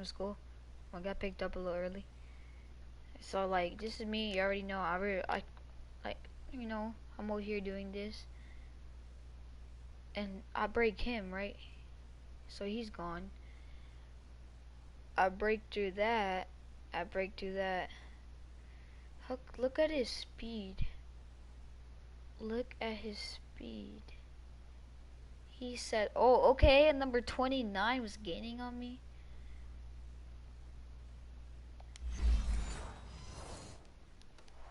from school. I got picked up a little early. So like, this is me. You already know. You know, I'm over here doing this, and I break him, right? So he's gone. I break through that. Look at his speed. Look at his speed. He said, "Oh, okay." And number 29 was gaining on me.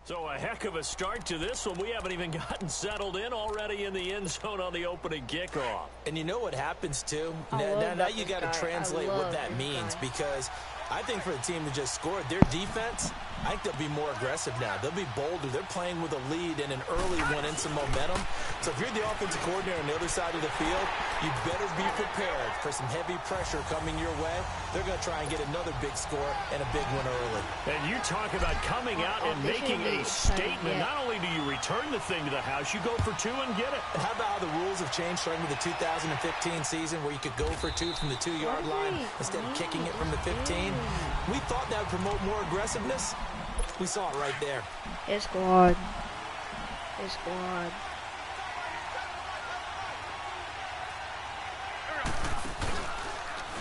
So a heck of a start to this one. We haven't even gotten settled in already in the end zone on the opening kickoff. And you know what happens, too? Now you got to translate what that means, because I think for the team that just scored, their defense, I think they'll be more aggressive now. They'll be bolder. They're playing with a lead and an early one and some momentum. So if you're the offensive coordinator on the other side of the field, you better be prepared for some heavy pressure coming your way. They're going to try and get another big score and a big one early. And you talk about coming out and making a statement. Not only do you return the thing to the house, you go for two and get it. And how about how the rules have changed starting with the 2015 season, where you could go for two from the 2-yard line instead of kicking it from the 15? We thought that would promote more aggressiveness. We saw it right there. It's squad. It's squad.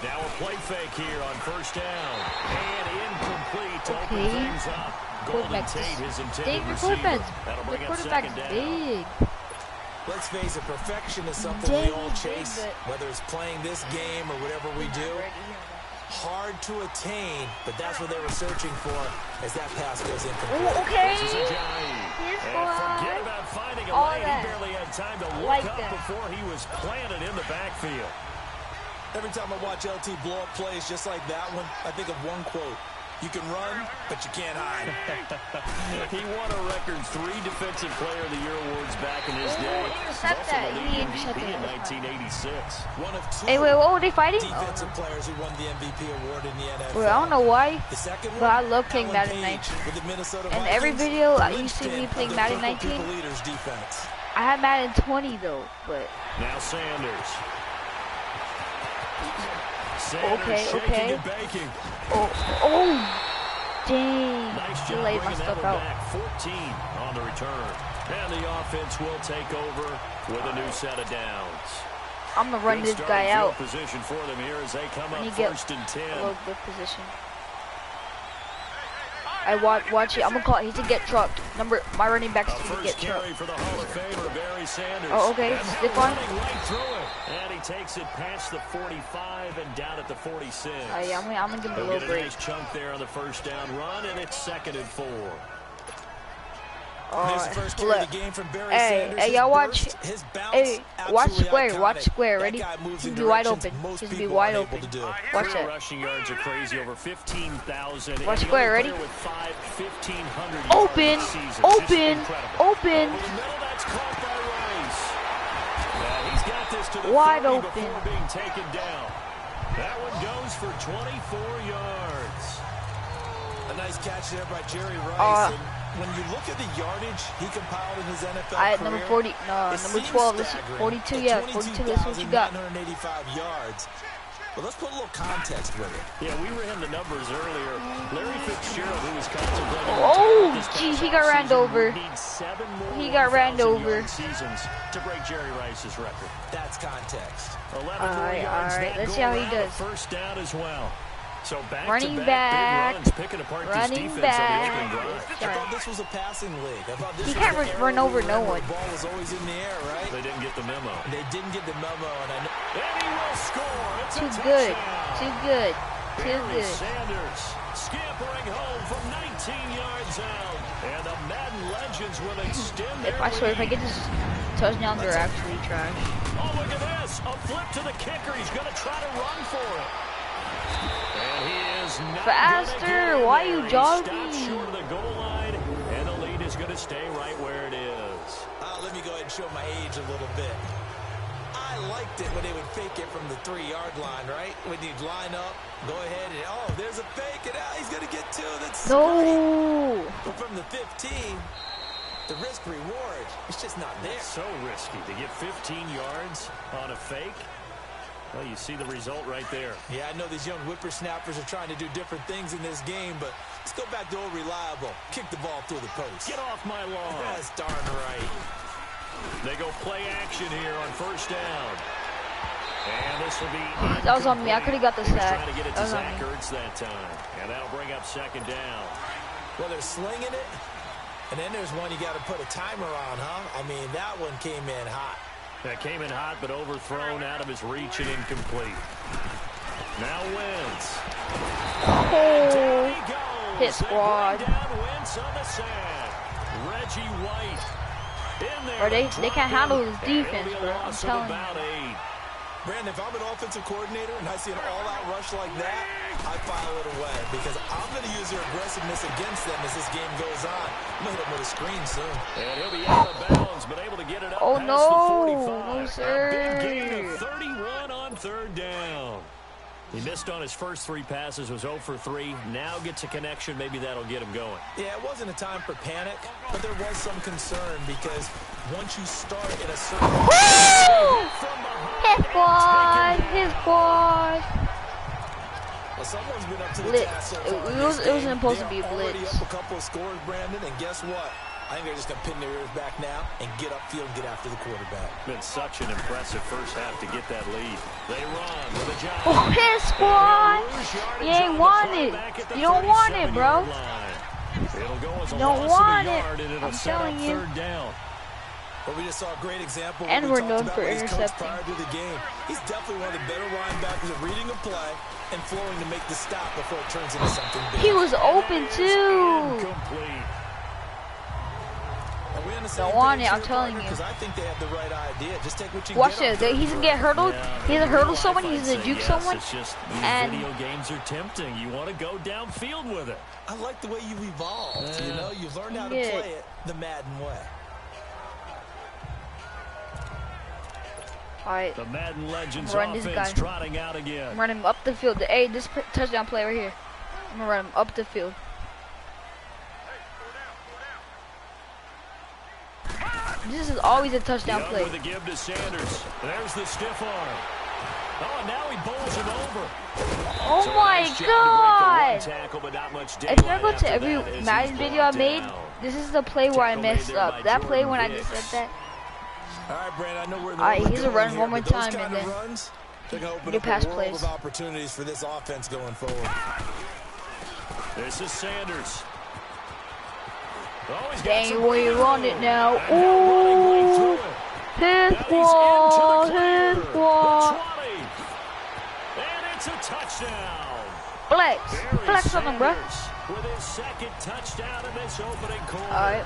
Now a play fake here on first down. And incomplete to open things up. Golden Tate, his intended receiver. That'll bring up second down. Big. Let's face it, perfection is something we all chase, whether it's playing this game or whatever we do. Hard to attain, but that's what they were searching for as that pass goes incomplete. Oh, okay. And forget about finding a lane. He barely had time to look up before he was planted in the backfield. Every time I watch LT blow up plays just like that one, I think of one quote. You can run, but you can't hide. He won a record 3 Defensive Player of the Year awards back in his day. He's also the league MVP in 1986. One of 2 wait, what were they fighting? defensive players who won the MVP award in the NFL. Well, I don't know why, The second one, but I love playing Alan Madden Page 19. with the Minnesota And Vikings, every video you see me linchpin playing of the Madden Purple 19, People Eaters defense. I had Madden 20 though, but Now Sanders. okay. And baking. Oh, dang! Nice He job laid my bringing stuff that out. one back. 14 on the return. And the offense will take over with a new set of downs. I'm gonna run this guy out. Position for them here as they come up Get first and 10. a little good position. I watch it. I'm gonna call it. He's to get trucked. My running back's to get trucked. For the Hall of Famer, Barry Sanders. Oh, okay. Stiff on. Right through it. And he takes it past the 45 and down at the 46. Yeah, I'm gonna give him a little break. Nice chunk there on the first down run, and it's 2nd and 4. Hey, y'all watch. Hey, watch square. Watch square. Ready? He's gonna be wide open. He's gonna be wide open. Watch that. Rushing yards are crazy, over 15,000. Watch square. Ready? Open. Open. He's got this to the wide 30 open. Before being taken down. That one goes for 24 yards. A nice catch there by Jerry Rice. When you look at the yardage he compiled in his NFL I had career, number 40. No, number 12. Listen, 42. Yeah, 42. That's what you got. 985 yards. But let's put a little context with it. Yeah, we ran the numbers earlier. Larry Fitzgerald, who was contemplating. Oh, geez, he got ran over. He got ran over. Seasons to break Jerry Rice's record. That's context. 11 All right. Let's see how he does. First down as well. So running back, big runs, picking apart running this defense back. on the opening drive. I thought this was a passing league. I thought this He was can't the run over no one. The ball was always in the air, right? They didn't get the memo. They didn't get the memo, and I know. And he will score. It's Too a good. touchdown. Too good. Too Barry good. Sanders scampering home from 19 yards out. And the Madden legends will extend their I swear, if I lead. get this touchdown, they're actually trash. Oh, look at this. A flip to the kicker. He's going to try to run for it. And he is not Faster. Why are you jogging? Stopped short of the goal line, and the lead is going to stay right where it is. Let me go ahead and show my age a little bit. I liked it when they would fake it from the 3-yard line, right? When you'd line up, go ahead and, there's a fake, and he's going to get 2. That's No. But from the 15, the risk reward, it's just not there. It's so risky to get 15 yards on a fake. Well, you see the result right there. Yeah, I know these young whippersnappers are trying to do different things in this game, but let's go back to old reliable. Kick the ball through the post. Get off my lawn. That's darn right. They go play action here on first down. And this will be that was on me. I could have got the sack. Trying to get it to Zach Ertz that time. And that'll bring up second down. Well, they're slinging it. And then there's one you got to put a timer on, huh? I mean, that one came in hot. That came in hot, but overthrown out of his reach and incomplete. Now Wentz. Oh, hit squad. Wentz on the sand. Reggie White in there. Or they can't handle his defense, bro. I'm telling you. Brandon, if I'm an offensive coordinator and I see an all-out rush like that, I file it away because I'm going to use their aggressiveness against them as this game goes on. I'm going to hit him with a screen soon. And he'll be out of bounds, but able to get it up past the 45. No, sir. A big gain of 31 on third down. He missed on his first 3 passes, was 0 for 3. Now gets a connection. Maybe that'll get him going. Yeah, it wasn't a time for panic, but there was some concern because once you start in a certain... His squad! His squad! Well, someone's been up to the task. It wasn't supposed to be a blitz. Already up a couple of scores, Brandon, and guess what? I think they're just going to pin their ears back now and get upfield and get after the quarterback. Been such an impressive first half to get that lead. They run with a jump. Oh, his squad! You ain't want it. You don't want it, bro. It'll go as a you don't want it. I'm telling you. Third down. But we just saw a great example. And we're known for intercepting. Prior to the game, he's definitely one of the better linebackers at reading a play and flowing to make the stop before it turns into something big. He was open too. Don't want it, I'm telling you. Because I think they have the right idea. Just take what you watch it. He's gonna get hurdled. He's gonna hurdle someone. He's gonna juke someone. It's just video games are tempting. You want to go downfield with it. I like the way you evolved. You know, you've learned how to play it the Madden way. Alright. The Madden Legends offense trotting out again. I'm running him up the field. Hey, this touchdown play right here. I'm gonna run him up the field. This is always a touchdown play. With a give to Sanders. There's the stiff arm. Oh, and now he bowls him over. Oh so my God! Tackle, but not much if you go to every Madden video I made, this is the play where I messed up. That play when I just said that. All right, Brandon, I know where they're he's a run one more time and then runs, they're gonna open up a world of opportunities for this offense going forward. This is Sanders. Oh, dang, where you run it now. Ooh, his ball, his ball. And it's a touchdown. Flex on him, bro. With his second touchdown in this opening quarter. All right.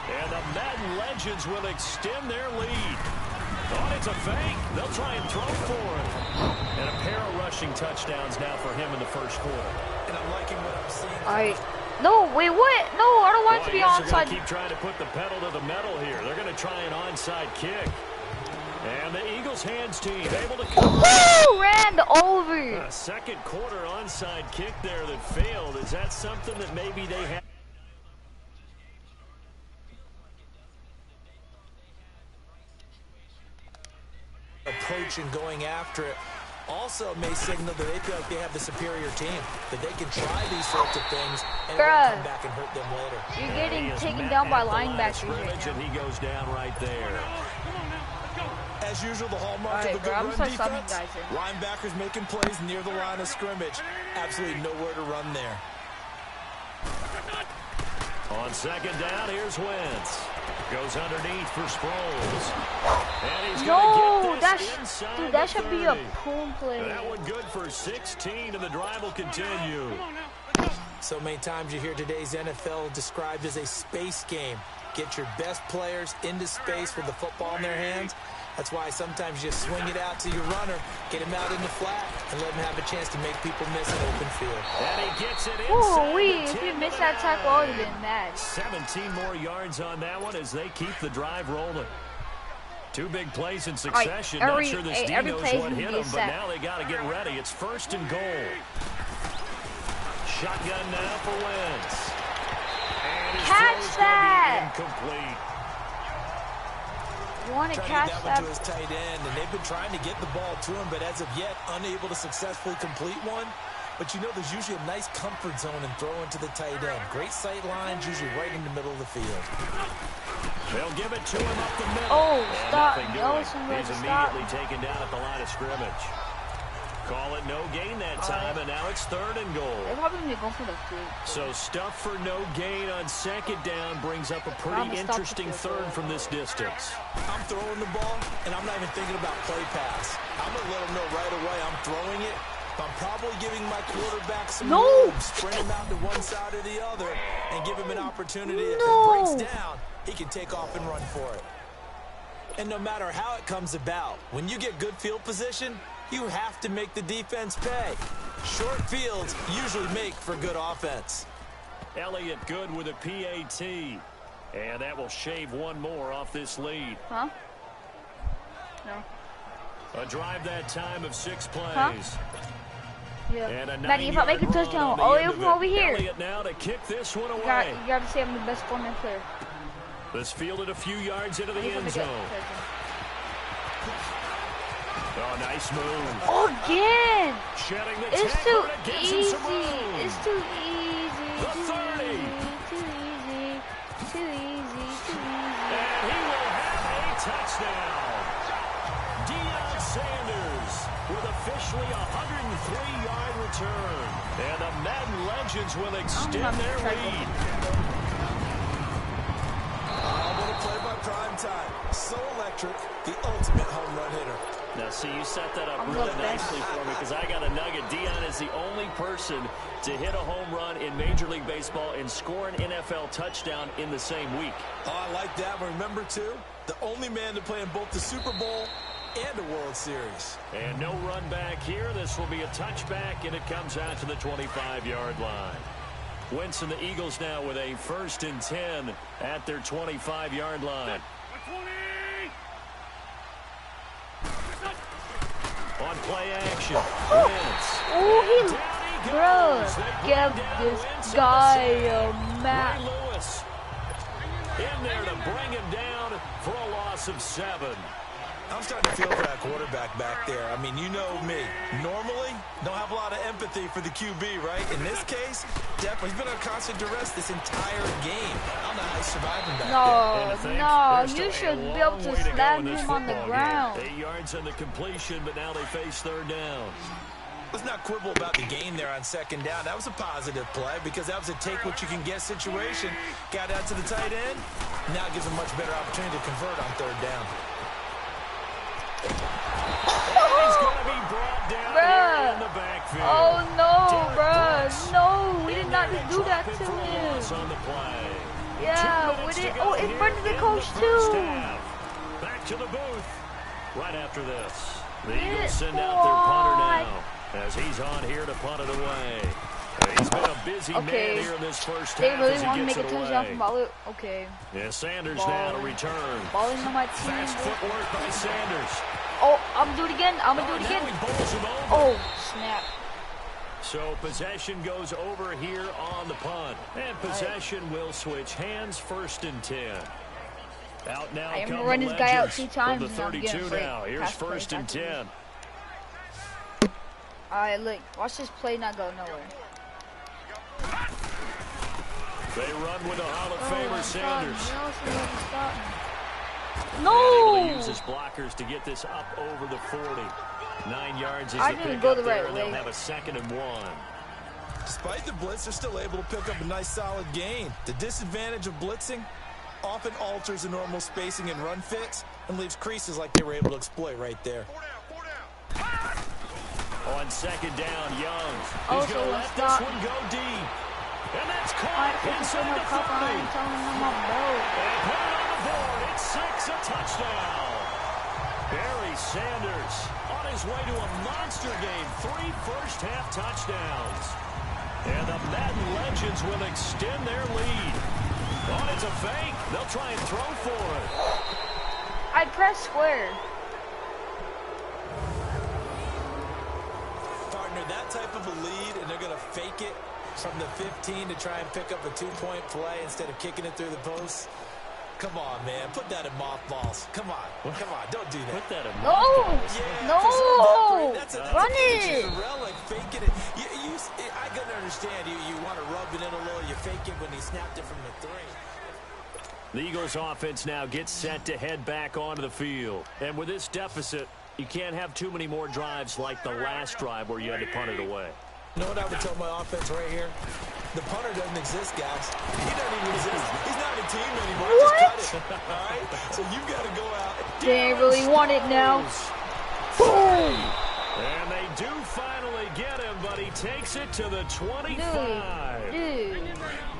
And the Madden Legends will extend their lead. Oh, it's a fake. They'll try and throw for it. And a pair of rushing touchdowns now for him in the first quarter. And I'm liking what I'm seeing. All right. No, wait, what? No, I don't want it to be onside. Keep trying to put the pedal to the metal here. They're going to try an onside kick. And the Eagles hands team able to cover. Woo! Ran over. A second quarter onside kick there that failed. Is that something that maybe they have? Approach and going after it also may signal that they feel like they have the superior team, that they can try these sorts of things and come back and hurt them later. You're getting taken down by linebackers right now. And he goes down right there. As usual, the hallmark of a good run defense, linebackers making plays near the line of scrimmage. Absolutely nowhere to run there. On second down, here's Wentz. Goes underneath for Sproles. And he's no, that should be a pool play. That one good for 16, and the drive will continue. So many times you hear today's NFL described as a space game. Get your best players into space with the football in their hands. That's why sometimes you swing it out to your runner, get him out in the flat, and let him have a chance to make people miss an open field. And he gets it inside. If you miss that tackle, I would have been mad. 17 more yards on that one as they keep the drive rolling. Two big plays in succession. Not sure this D knows what hit them, but now they got to get ready. It's first and goal. Shotgun now for Wentz. Catch that! Incomplete. You want to trying to catch get that one to his tight end, and they've been trying to get the ball to him, but as of yet, unable to successfully complete one. But you know, there's usually a nice comfort zone in throwing to the tight end. Great sight lines, usually right in the middle of the field. They'll give it to him up the middle. Oh, and stop. He's immediately taken down at the line of scrimmage. Call it no gain that time, and now it's 3rd and goal. They're probably going to go for the field. So stuff for no gain on 2nd down brings up a pretty interesting 3rd from this distance. I'm throwing the ball, and I'm not even thinking about play pass. I'm going to let him know right away I'm throwing it. I'm probably giving my quarterback some room, spread him out to one side or the other, and give him an opportunity. If it breaks down, he can take off and run for it. And no matter how it comes about, when you get good field position, you have to make the defense pay. Short fields usually make for good offense. Elliott good with a PAT. And that will shave one more off this lead. Huh? No. A drive that time of 6 plays. Huh? Yeah. And a Maddie, if I make a touchdown all the way from over here. Elliott now to kick this one away. You got to say I'm the best corner player. This fielded a few yards into the end zone. Oh, nice move. Again! Shedding the it's too easy. It's too easy. The 30. Too easy. Too easy. Too easy. And he will have a touchdown. Deion Sanders with officially a 103-yard return. And the Madden Legends will extend their lead. What a play by Prime Time. So electric, the ultimate home run hitter. Now, see, you set that up really nicely for me because I got a nugget. Deion is the only person to hit a home run in Major League Baseball and score an NFL touchdown in the same week. Oh, I like that. But remember, too, the only man to play in both the Super Bowl and a World Series. And no run back here. This will be a touchback, and it comes out to the 25-yard line. Wentz and the Eagles now with a 1st and 10 at their 25-yard line. On play action. Oh, bro, give this guy a map. Ray Lewis in there to bring him down for a loss of 7. I'm starting to feel for that quarterback back there. I mean, you know me. Normally, don't have a lot of empathy for the QB, right? In this case, definitely. He's been under constant duress this entire game. I don't know how he's surviving back there. No, you should be able to slam him on the ground. 8 yards on the completion, but now they face 3rd down. Let's not quibble about the gain there on 2nd down. That was a positive play because that was a take-what-you-can-get situation. Got out to the tight end. Now it gives him a much better opportunity to convert on 3rd down. He's going to be brought down here in the backfield. Oh, no, bruh. Brooks No, we did not there do that to dropping for a him. loss on the play. Yeah, we did. Oh, in front of the coach, too. Back to the booth right after this. The Eagles send out their punter now as he's on here to punt it away. He's been a busy man here in this first half. They really as he want to gets make a it touchdown away. from Ball. Okay. Yeah, Sanders now to return. Balling on my team. Fast footwork by Sanders. Oh, I'm gonna do it again. I'm gonna do it again. Now he bowls him over. Oh, snap. So possession goes over here on the punt. And possession will switch hands. 1st and 10. Out now I am come gonna run the this guy out Legends 2 times. from the 32 now. Here's 1st and 10. Alright, look. Watch this play not go nowhere. They run with the Hall of Famer Sanders. No! Able to use his blockers to get this up over the 40. 9 yards is the pick go up the there, right and they'll way. have a 2nd and 1. Despite the blitz, they're still able to pick up a nice solid gain. The disadvantage of blitzing often alters the normal spacing and run fits and leaves creases like they were able to exploit right there. On 2nd down, Young. Also, He's going to let this one go deep. And that's caught inside the 50. And put it on the board. It's 6, a touchdown. Barry Sanders on his way to a monster game. 3 first-half touchdowns. And the Madden Legends will extend their lead. Oh, it's a fake. They'll try and throw for it. I pressed square. Partner, that type of a lead, and they're going to fake it from the 15 to try and pick up a 2-point play instead of kicking it through the post. come on, man. Put that in mothballs. Come on. Don't do that. Put that in No! mothballs. Yeah, No! that's Run a it! relic, faking it. I can understand you want to rub it in a little. You fake it when he snapped it from the three. The Eagles offense now gets set to head back onto the field. And with this deficit, you can't have too many more drives like the last drive where you had to punt it away. You know what I would tell my offense right here? The punter doesn't exist, guys. He doesn't even exist. He's not a team anymore. What? Just cut it. All right? So you've got to go out. They really want it now. Boom! And they do finally get him, but he takes it to the 25. Dude.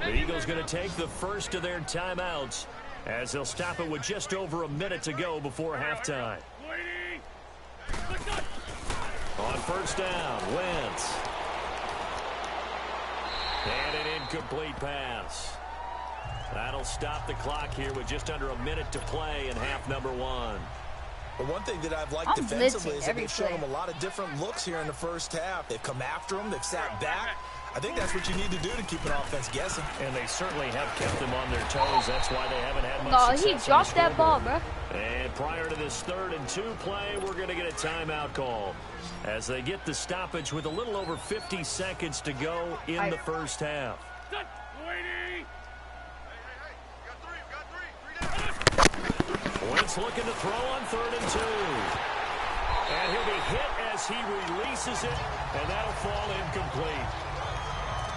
The Eagles going to take the first of their timeouts as they'll stop it with just over a minute to go before halftime. On first down, Wentz. And an incomplete pass. That'll stop the clock here with just under a minute to play in half number one. But one thing that I've liked defensively is that they've shown them a lot of different looks here in the first half. They've come after them. They've sat back. I think that's what you need to do to keep an offense guessing. And they certainly have kept them on their toes. That's why they haven't had much success. No, he dropped that ball, bro. And prior to this 3rd and 2 play, we're going to get a timeout call as they get the stoppage with a little over 50 seconds to go in the first half. Wentz looking to throw on 3rd and 2. And he'll be hit as he releases it, and that'll fall incomplete.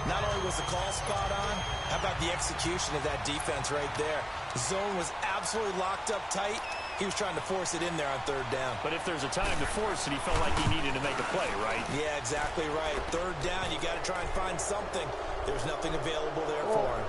Not only was the call spot on, how about the execution of that defense right there? The zone was absolutely locked up tight. He was trying to force it in there on 3rd down. But if there's a time to force it, he felt like he needed to make a play, right? Yeah, exactly right. 3rd down, you got to try and find something. There's nothing available there for him.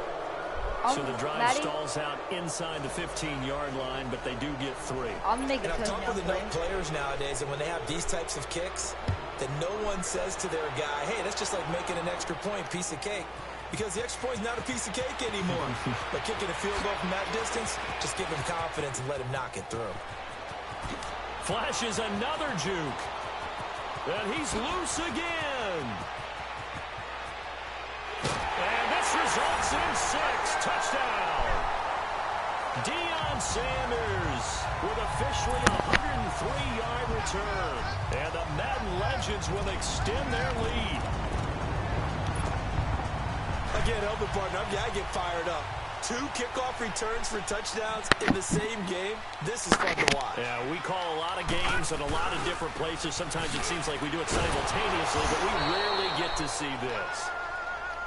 So the drive stalls out inside the 15-yard line, but they do get 3. I'm making and I've talked with play. enough players nowadays, and when they have these types of kicks, that no one says to their guy, hey, that's just like making an extra point, piece of cake. Because the extra point is not a piece of cake anymore. But kicking a field goal from that distance, just give him confidence and let him knock it through. Flashes another juke. And he's loose again. And this results in 6. Touchdown. Deion Sanders with officially a 103-yard return. And the Madden Legends will extend their lead. I can't help it, partner. I get fired up. 2 kickoff returns for touchdowns in the same game. This is fun to watch. Yeah, we call a lot of games in a lot of different places. Sometimes it seems like we do it simultaneously, but we rarely get to see this.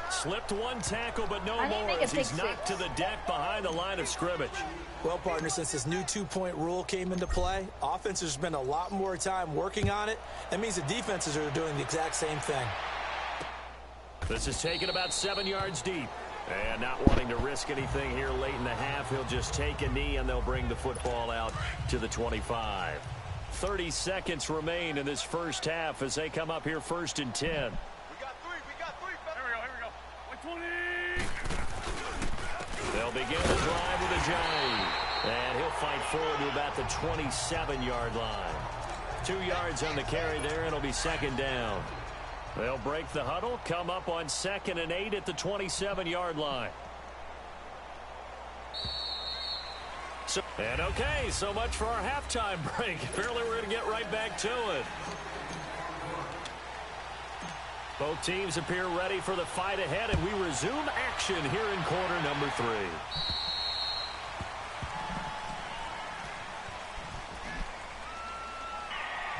Slipped one tackle, but no more as he's knocked to the deck behind the line of scrimmage. Well, partner, since this new 2-point rule came into play, offenses spend a lot more time working on it. That means the defenses are doing the exact same thing. This is taken about 7 yards deep. And not wanting to risk anything here late in the half, he'll just take a knee and they'll bring the football out to the 25. 30 seconds remain in this first half as they come up here 1st and 10. We got 3. Here we go. 120. They'll begin the drive with a jive. And he'll fight forward to about the 27-yard line. 2 yards on the carry there, and it'll be 2nd down. They'll break the huddle, come up on 2nd and 8 at the 27-yard line. So much for our halftime break. Apparently we're going to get right back to it. Both teams appear ready for the fight ahead, and we resume action here in quarter number 3.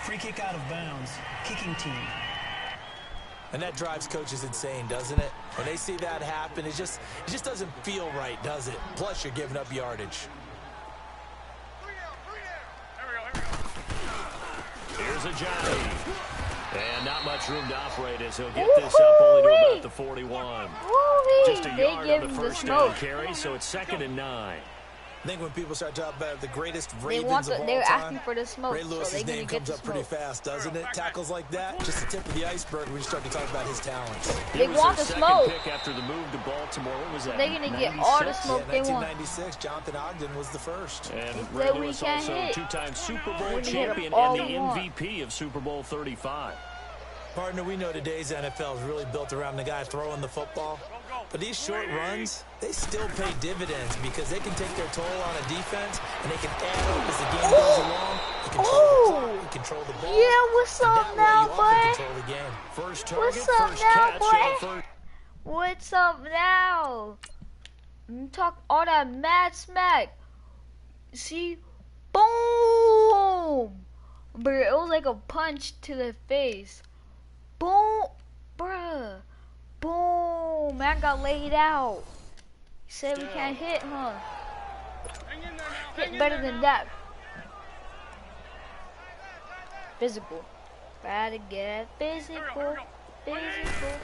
Free kick out of bounds. Kicking team. And that drives coaches insane, doesn't it? When they see that happen, it just doesn't feel right, does it? Plus, you're giving up yardage. Here's a Johnny. And not much room to operate as he'll get this up only to about the 41. Just a yard on the first down carry, so it's 2nd and 9. I think when people start talking about the greatest Ravens of all they're time, asking for the smoke, Ray Lewis's name comes up pretty fast, doesn't it? Tackles like that, just the tip of the iceberg when you start to talk about his talents. They want the smoke. Pick after the move to Baltimore. What was that? They're going to get all the smoke they want. 1996, Jonathan Ogden was the first. And Ray Lewis also a 2-time Super Bowl champion and the MVP of Super Bowl 35. Partner, we know today's NFL is really built around the guy throwing the football. But these short runs, they still pay dividends because they can take their toll on a defense, and they can add up as the game goes along. You control the clock, you control the ball. Yeah, what's up now, boy? Control the game. First target, What's up first now, catch. boy? What's up now? Talk all that mad smack. See? Boom! But it was like a punch to the face. Boom! Bruh. Boom! Man got laid out. He said we can't hit, huh? Hit better than that. Physical. Gotta get physical. Physical.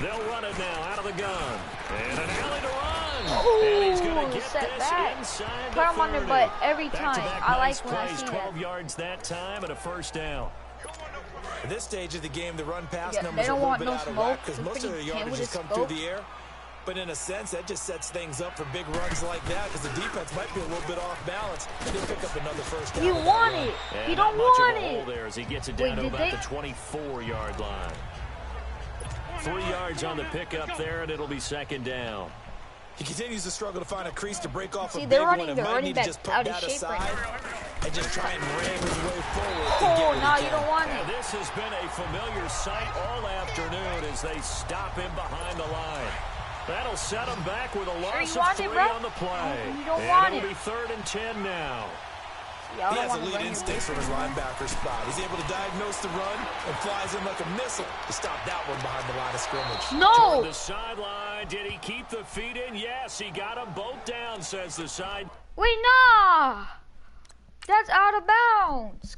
They'll run it now out of the gun. And an alley to run. Ooh, and he's going to get set this back. inside Put him on their butt every Back-to-back time. I nice like when I plays, see 12 that. yards that time and a first down. At this stage of the game, the run-pass Yeah, numbers they are a don't little want bit no out of smoke. whack because The most of their freaking yardage with just a come through scope. the air. But in a sense, that just sets things up for big runs like that because the defense might be a little bit off balance. And they'll pick up another first down. You want it. You don't want it. There as he gets it down to Wait, about the 24-yard line. 3 yards on the pickup there, and it'll be second down. He continues to struggle to find a crease to break off See, a they're big running one. the Might running need to back just put out of that shape right aside and just try and ram his way forward. Oh, no, you don't want And it. this has been a familiar sight all afternoon as they stop him behind the line. That'll set him back with a loss of 3 on the play. You don't want it'll it. be 3rd and 10 now. Yeah, He has elite instincts from his run. linebacker spot. He's able to diagnose the run and flies in like a missile to stop that one behind the line of scrimmage. No! Toward the sideline. Did he keep the feet in? Yes, he got them both down, says the side. Wait, nah! That's out of bounds.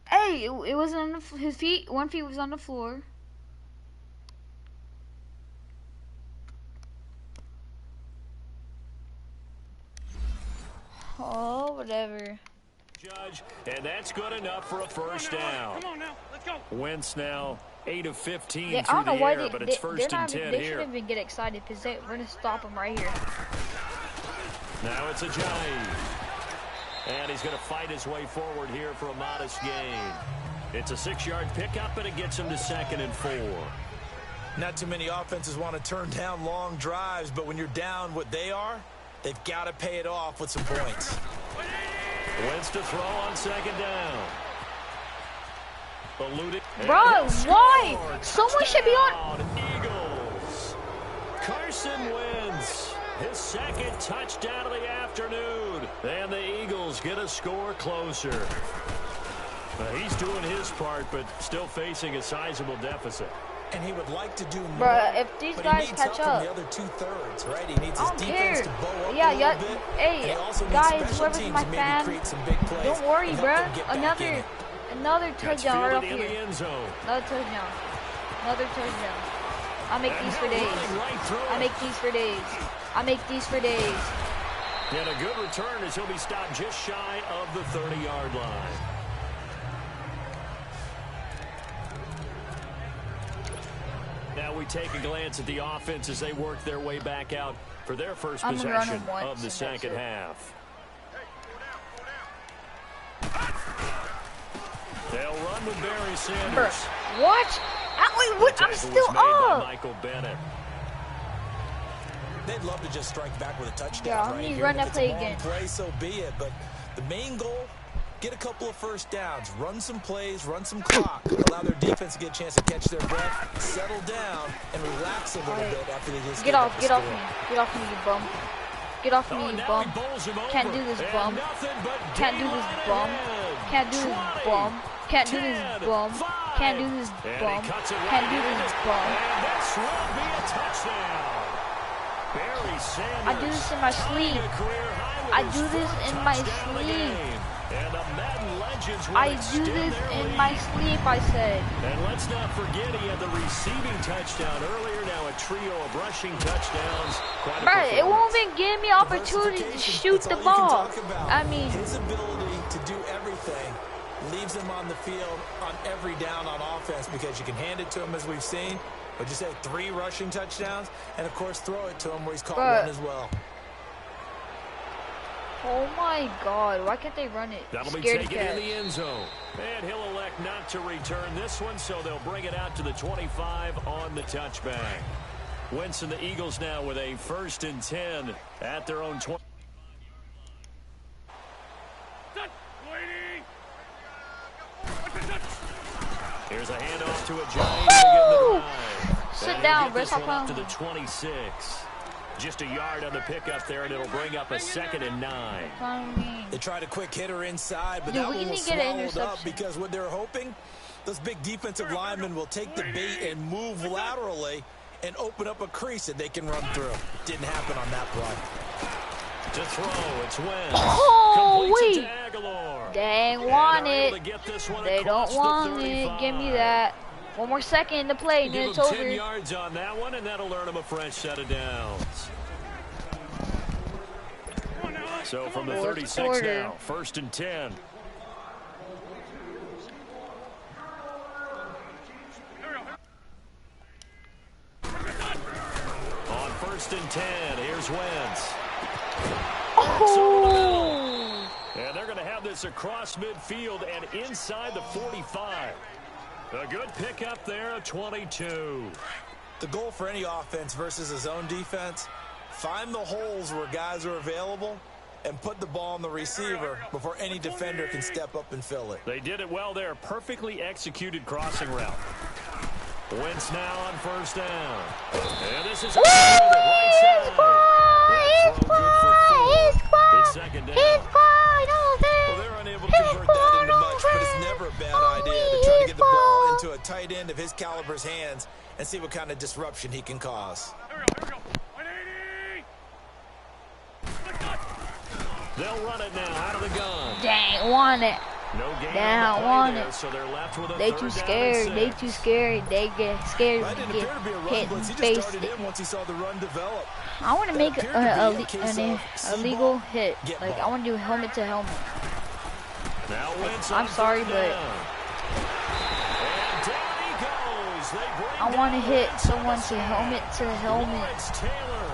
Hey, it wasn't on his feet. One feet was on the floor. Oh, whatever. Judge, and that's good enough for a first down. Come on now, let's go. Wentz now 8 of 15 I through don't know the why air, but it's they're 1st not, and 10 they here. shouldn't even get excited because we're going to stop them right here. Now it's Ajayi. And he's going to fight his way forward here for a modest gain. It's a 6-yard pickup, and it gets him to 2nd and 4. Not too many offenses want to turn down long drives, but when you're down what they are, they've got to pay it off with some points. Wentz to throw on 2nd down. Eluded. Bro, why? Someone should be on. Eagles. Carson Wentz. His 2nd touchdown of the afternoon. And the Eagles get a score closer. He's doing his part, but still facing a sizable deficit. And he would like to do more. Bruh, if these guys catch up. From the other 2/3, right? He needs his defense to bow up a little bit. Hey, and he also guys, needs special whoever's teams my to maybe fan, create some big plays don't worry, and help bruh. them get back in it. Another touchdown right up in the here. end zone. Another touchdown. Another touchdown. I make these for days. I make these for days. I make these for days. And a good return as he'll be stopped just shy of the 30-yard line. Now we take a glance at the offense as they work their way back out for their first possession of the second half. They'll run with Barry Sanders. What? I'm still up. Michael Bennett. They'd love to just strike back with a touchdown. Yeah, right me here. run If that it's play a long again. play, so be it. But the main goal, get a couple of first downs, run some plays, run some clock, allow their defense to get a chance to catch their breath, settle down, and relax a little bit after they just get off me, you bum. Get off me, Oh, you now bum. he bowls him Can't over. do this, And bum. nothing but Can't do this, daylight bum. ahead. Can't do this, 20, bum. Can't do this, 10, bum. 5. Can't do this, And he bum. cuts it Can't right do in. this, bum. And this will be a touchdown. Barry Sanders. I do this in my sleep. tying a career high with I his do this fourth in my touchdown of the sleep. game. And the Madden legends will I do extend this their in lead. my sleep, I said. And let's not forget he had the receiving touchdown earlier. Now a trio of rushing touchdowns. Quite a Right, it performance. won't even give me opportunity to shoot That's the all you ball. can talk about. I mean, his ability to do everything leaves him on the field on every down on offense because you can hand it to him as we've seen. But you say 3 rushing touchdowns, and of course throw it to him where he's caught Bruh. one as well. Oh my God, why can't they run it? That'll be Scared taken catch. in the end zone. And he'll elect not to return this one, so they'll bring it out to the 25 on the touchback. Wentz and the Eagles now with a 1st and 10 at their own 20. Here's a handoff to a Giant to get the drive. Sit down, Get this Britt. one up to the 26. Just a yard on the pickup there, and it'll bring up a 2nd and 9. They tried a quick hitter inside, but Dude, that we one need was to get an swallowed up interception. because what they're hoping, those big defensive linemen will take the bait and move laterally and open up a crease that they can run through. Didn't happen on that play. To throw, it's Wentz. Oh, Completes wait. it to Aguilar. They And want they're able it. to get this one They across don't the want it. 35. Give me that. One more second in the play, and then Give it's them over. 10 yards on that one, and that'll earn them a fresh set of downs. So from the 36 now, 1st and 10. On 1st and 10, here's Wentz. Oh! And they're going to have this across midfield and inside the 45. A good pickup there of 22. The goal for any offense versus a zone defense, find the holes where guys are available and put the ball on the receiver before any defender can step up and fill it. They did it well there. Perfectly executed crossing route. Wentz now on 1st down. And this is right side. It's 2nd down. Well, they're unable to convert that into much, but it's never a bad idea to try to get the ball into a tight end of his caliber's hands and see what kind of disruption he can cause. They'll run it now out of the gun. Dang, want it. No gain They on don't the want play there, it. so they're left with a They 3rd too down scared. and They 6. too scared. They get scared That to didn't get appear to be a run hit blitz. and He just face started it. in once he saw the run develop. I want to make appeared to be a an case of see illegal ball, hit. get Like, ball. I want to do helmet to helmet. Now Wentz I'm on sorry, 3rd but down. And down he goes. They bring I want to down hit Wentz on someone the to snap. helmet to helmet. Lawrence Taylor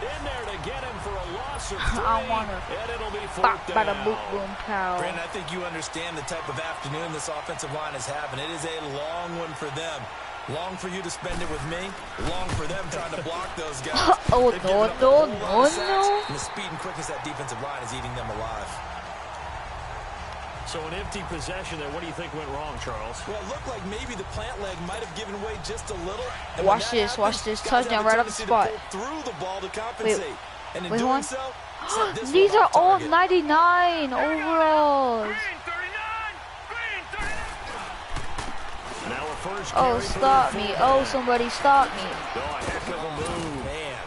in there to get him for a loss of 3. I want to and it'll be 4th bop, down. bada, boop, boom, pow. Brandon, I think you understand the type of afternoon this offensive line is having. It is a long one for them. Long for you to spend it with me. Long for them trying to block those guys. Oh, They've given up a no, whole lot of sacks, no. and the speed and quickness of that defensive line is eating them alive. So an empty possession there. What do you think went wrong, Charles? Well, it looked like maybe the plant leg might have given way just a little. And Watch when that this, watch happens, this. guys Touchdown have a right off the tendency to spot. pull through the ball to compensate. And in wait, doing hold on. so, set this These one are off all target. 99 overalls. Now a first Oh, carry for stop the me. fullback. Oh, somebody stop me. Oh, a heck of a move. Man.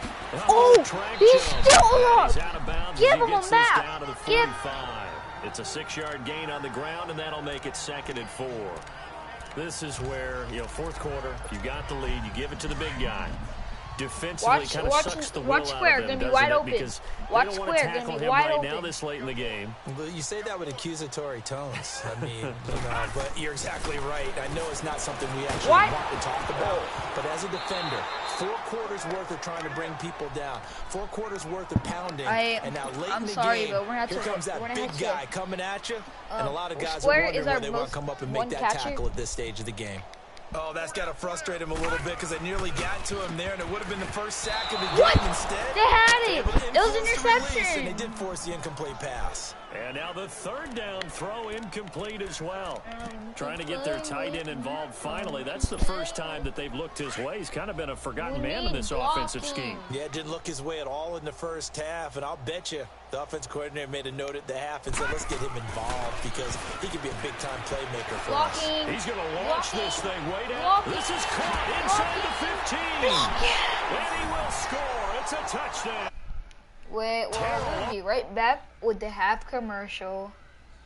Oh, Track he's jump. still And up. he's out of bounds Give as he him a gets this map. down to the Give- 45. It's a 6-yard gain on the ground, and that'll make it 2nd and 4. This is where, 4th quarter, you got the lead, you give it to the big guy. Defensively, Watch- kind of watch- sucks the will watch out square, of them, gonna be doesn't wide it? open. Because Watch they don't want to square, gonna tackle be him wide right now open. this late in the game. Well, you say that with accusatory tones. I mean, but you're exactly right. I know it's not something we actually What? want to talk about, but as a defender, 4 quarters worth of trying to bring people down, 4 quarters worth of pounding, and now late I'm in the sorry, game, but we're not here to- comes that we're not big to- guy coming at you, and a lot of guys are Square wondering is our where they want most to come up and one make that catcher. tackle at this stage of the game. Oh, that's got to frustrate him a little bit because they nearly got to him there, and it would have been the first sack of the game What? instead. They had it. Able to It was influence the release, interception. and they did force the incomplete pass. And now the 3rd down throw incomplete as well. Trying to get their tight end involved finally. That's the first time that they've looked his way. He's kind of been a forgotten man in this offensive scheme. Yeah, it didn't look his way at all in the first half, and I'll bet you the offense coordinator made a note at the half and said, let's get him involved because he could be a big-time playmaker for us. Blocking. He's going to launch this thing way down. Blocking. This is caught inside the 15. And he will score. It's a touchdown. Wait, we'll be right back with the half commercial.